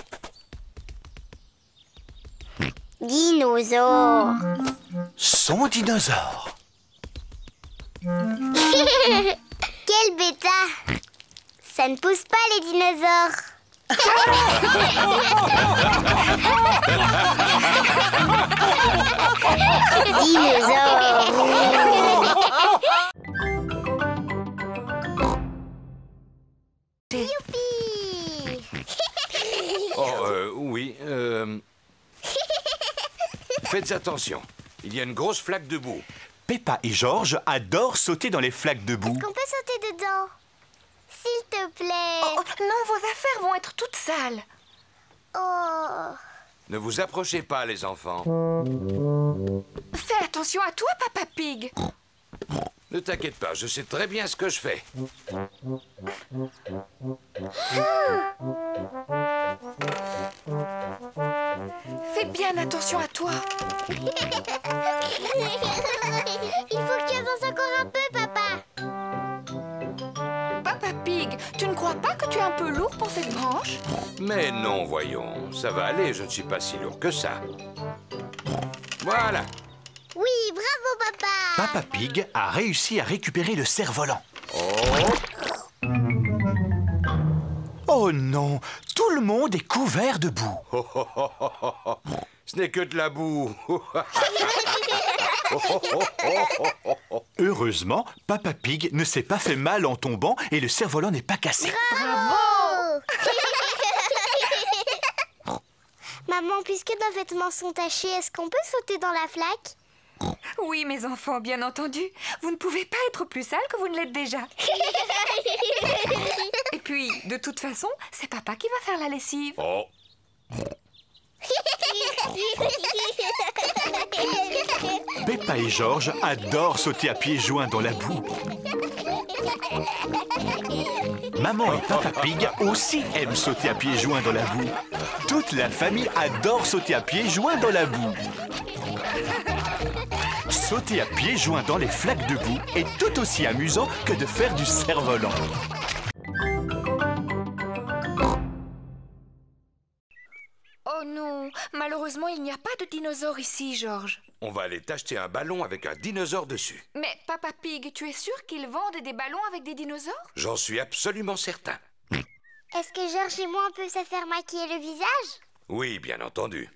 Dinosaure. Son dinosaure. Quel bêta! Ça ne pousse pas les dinosaures. Youpi! Oh, oui, Faites attention, il y a une grosse flaque de boue. Peppa et Georges adorent sauter dans les flaques de boue. Est-ce qu'on peut sauter dedans? S'il te plaît. Oh, non, vos affaires vont être toutes sales. Oh. Ne vous approchez pas, les enfants. Fais attention à toi, Papa Pig. Ne t'inquiète pas, je sais très bien ce que je fais. Fais bien attention à toi. Il faut que tu avances encore un peu, papa. Papa Pig, tu ne crois pas que tu es un peu lourd pour cette branche? Mais non, voyons, ça va aller, je ne suis pas si lourd que ça. Voilà. Oui, bravo, papa. Papa Pig a réussi à récupérer le cerf-volant. Oh non, tout le monde est couvert de boue. Ce n'est que de la boue. Heureusement, Papa Pig ne s'est pas fait mal en tombant et le cerf-volant n'est pas cassé. Bravo. Maman, puisque nos vêtements sont tachés, est-ce qu'on peut sauter dans la flaque? Oui, mes enfants, bien entendu. Vous ne pouvez pas être plus sales que vous ne l'êtes déjà. Et puis, de toute façon, c'est papa qui va faire la lessive. Oh. Peppa et Georges adorent sauter à pieds joints dans la boue. Maman et Papa Pig aussi aiment sauter à pieds joints dans la boue. Toute la famille adore sauter à pieds joints dans la boue. Sauter à pieds joints dans les flaques de boue est tout aussi amusant que de faire du cerf-volant. Oh non, malheureusement, il n'y a pas de dinosaure ici, Georges. On va aller t'acheter un ballon avec un dinosaure dessus. Mais Papa Pig, tu es sûr qu'ils vendent des ballons avec des dinosaures? J'en suis absolument certain. Est-ce que Georges et moi, on peut se faire maquiller le visage? Oui, bien entendu.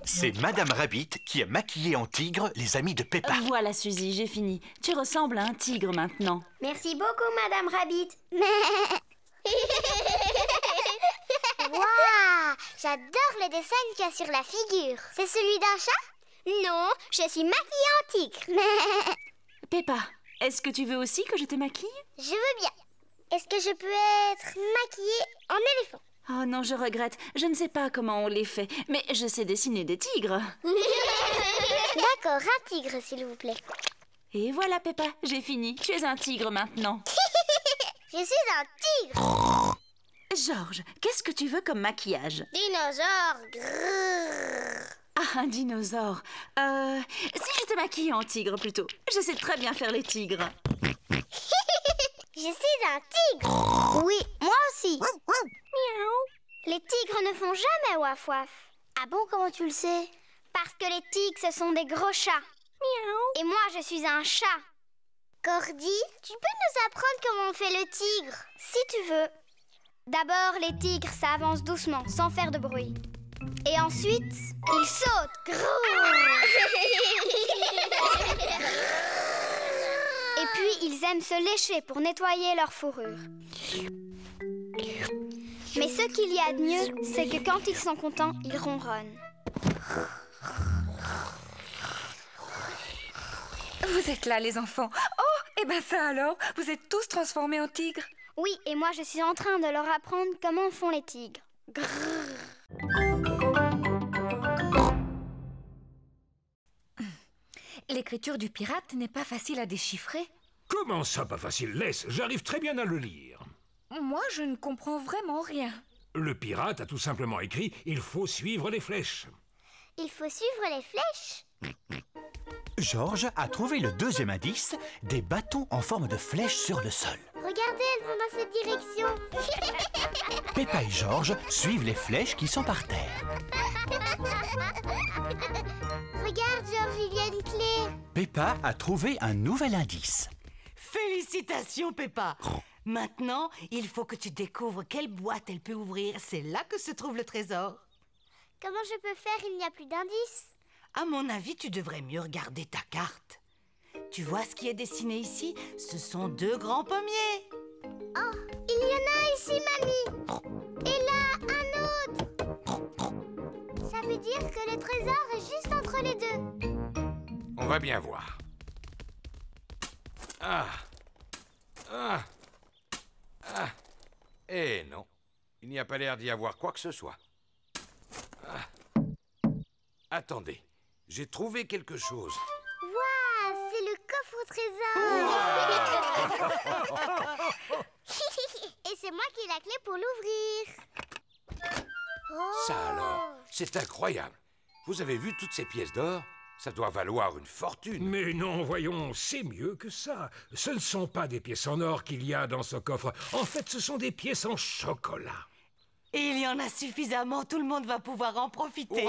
C'est Madame Rabbit qui a maquillé en tigre les amis de Peppa. Voilà, Suzy, j'ai fini. Tu ressembles à un tigre maintenant. Merci beaucoup, Madame Rabbit. Waouh, j'adore le dessin qu'il y a sur la figure. C'est celui d'un chat? Non, je suis maquillée en tigre. Peppa, est-ce que tu veux aussi que je te maquille? Je veux bien. Est-ce que je peux être maquillée en éléphant? Oh non, je regrette. Je ne sais pas comment on les fait, mais je sais dessiner des tigres. D'accord, un tigre, s'il vous plaît. Et voilà, Peppa, j'ai fini. Tu es un tigre maintenant. Je suis un tigre. Georges, qu'est-ce que tu veux comme maquillage? Dinosaure. Grrr. Ah, un dinosaure. Si je te maquille en tigre plutôt. Je sais très bien faire les tigres. Je suis un tigre. Oui, moi aussi. Miaou. Les tigres ne font jamais waf waf. Ah bon, comment tu le sais? Parce que les tigres, ce sont des gros chats. Miaou. Et moi, je suis un chat. Cordy, tu peux nous apprendre comment on fait le tigre? Si tu veux. D'abord, les tigres, ça avance doucement, sans faire de bruit. Et ensuite, ils sautent. Et puis, ils aiment se lécher pour nettoyer leur fourrure. Mais ce qu'il y a de mieux, c'est que quand ils sont contents, ils ronronnent. Vous êtes là, les enfants. Oh, et ben ça alors, vous êtes tous transformés en tigres. Oui, et moi je suis en train de leur apprendre comment font les tigres. L'écriture du pirate n'est pas facile à déchiffrer. Comment ça, pas facile? Laisse, j'arrive très bien à le lire. Moi, je ne comprends vraiment rien. Le pirate a tout simplement écrit « Il faut suivre les flèches ». Il faut suivre les flèches? Georges a trouvé le deuxième indice, des bâtons en forme de flèche sur le sol. Regardez, elles vont dans cette direction. Peppa et Georges suivent les flèches qui sont par terre. Regarde, Georges, il y a une clé. Peppa a trouvé un nouvel indice. Félicitations, Peppa. Maintenant, il faut que tu découvres quelle boîte elle peut ouvrir. C'est là que se trouve le trésor. Comment je peux faire? Il n'y a plus d'indices. À mon avis, tu devrais mieux regarder ta carte. Tu vois ce qui est dessiné ici? Ce sont 2 grands pommiers. Oh, il y en a un ici, mamie. Et là, un autre. Ça veut dire que le trésor est juste entre les deux. On va bien voir. Eh non, il n'y a pas l'air d'y avoir quoi que ce soit. Attendez, j'ai trouvé quelque chose. Waouh, c'est le coffre au trésor. Et c'est moi qui ai la clé pour l'ouvrir. Oh. Ça alors, c'est incroyable. Vous avez vu toutes ces pièces d'or? Ça doit valoir une fortune. Mais non, voyons, c'est mieux que ça. Ce ne sont pas des pièces en or qu'il y a dans ce coffre. En fait, ce sont des pièces en chocolat. Et il y en a suffisamment, tout le monde va pouvoir en profiter.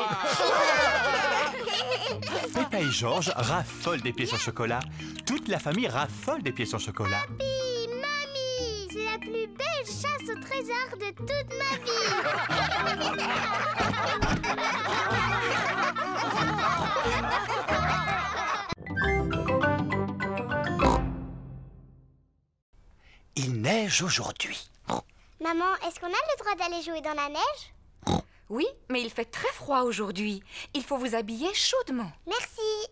Peppa et Georges raffolent des pièces en chocolat. Toute la famille raffole des pièces en chocolat. Papi, mamie, c'est la plus belle chasse au trésor de toute ma vie. Il neige aujourd'hui. Maman, est-ce qu'on a le droit d'aller jouer dans la neige? Oui, mais il fait très froid aujourd'hui. Il faut vous habiller chaudement. Merci.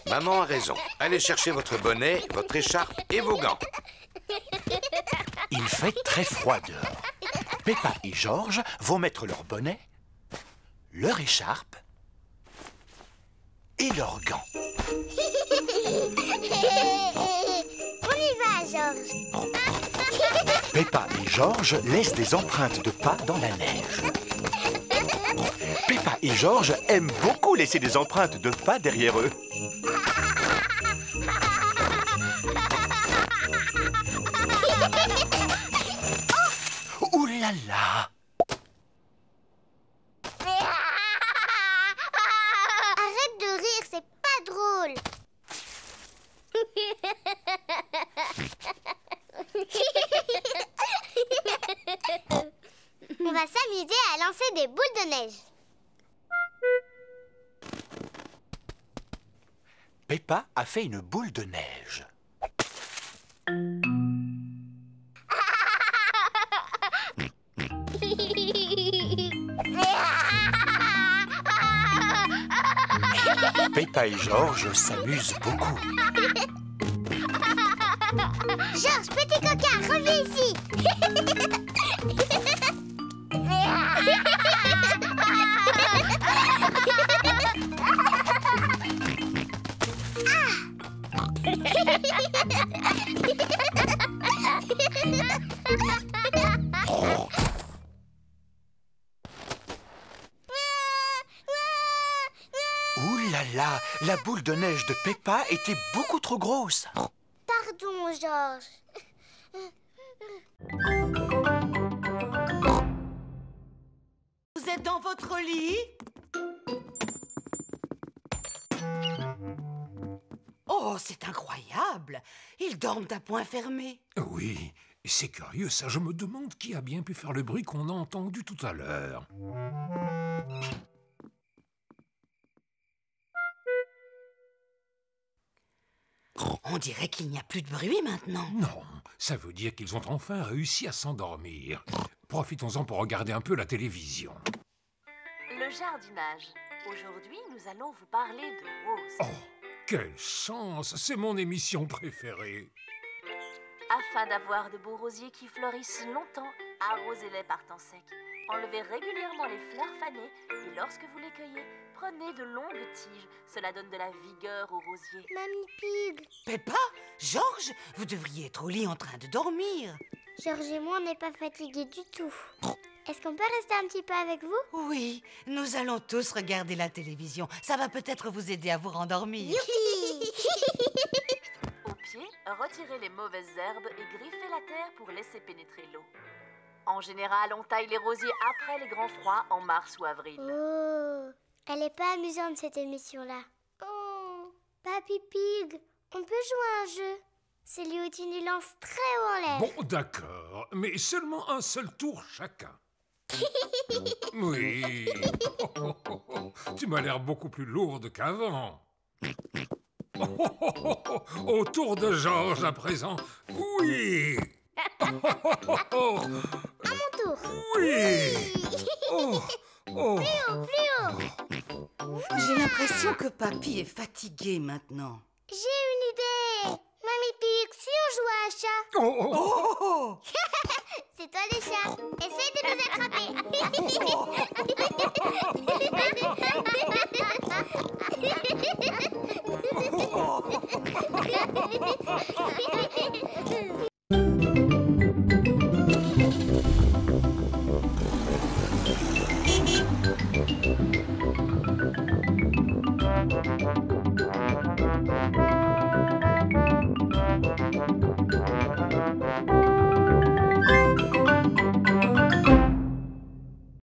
Maman a raison. Allez chercher votre bonnet, votre écharpe et vos gants. Il fait très froid dehors. Peppa et Georges vont mettre leur bonnet, leur écharpe et leurs gants. On y va, Georges. Peppa et Georges laissent des empreintes de pas dans la neige. Peppa et Georges aiment beaucoup laisser des empreintes de pas derrière eux. Oh, ouh là là! Arrête de rire, c'est pas drôle. On va s'amuser à lancer des boules de neige. Peppa a fait une boule de neige. Peppa et Georges s'amusent beaucoup. Georges, petit coquin, reviens ici. Ouh là là, la boule de neige de Peppa était beaucoup trop grosse. Pardon, Georges. Vous êtes dans votre lit? Oh, c'est incroyable! Ils dorment à point fermé. Oui, c'est curieux ça. Je me demande qui a bien pu faire le bruit qu'on a entendu tout à l'heure. On dirait qu'il n'y a plus de bruit maintenant. Non, ça veut dire qu'ils ont enfin réussi à s'endormir. Profitons-en pour regarder un peu la télévision. Le jardinage. Aujourd'hui, nous allons vous parler de roses. Oh, quelle chance! C'est mon émission préférée. Afin d'avoir de beaux rosiers qui fleurissent longtemps, arrosez-les par temps sec. Enlevez régulièrement les fleurs fanées et lorsque vous les cueillez, prenez de longues tiges. Cela donne de la vigueur aux rosiers. Mamie Pig. Peppa, Georges, vous devriez être au lit en train de dormir. Georges et moi, on n'est pas fatigués du tout. Est-ce qu'on peut rester un petit peu avec vous? Oui, nous allons tous regarder la télévision. Ça va peut-être vous aider à vous rendormir. Youpi! Au pied, retirez les mauvaises herbes et griffez la terre pour laisser pénétrer l'eau. En général, on taille les rosiers après les grands froids en mars ou avril. Oh, elle est pas amusante cette émission-là. Oh, Papy Pig, on peut jouer à un jeu. Celui où tu nous lances très haut en l'air. Bon, d'accord, mais seulement un seul tour chacun. Oui. Tu m'as l'air beaucoup plus lourde qu'avant. Au tour de Georges à présent. Oui. À mon tour. Oui. Oh. Plus haut, plus haut. J'ai l'impression que Papy est fatigué maintenant. J'ai une idée. Mamie Pig, si on joue à un chat. Oh. C'est toi le chat. Essaye de nous attraper.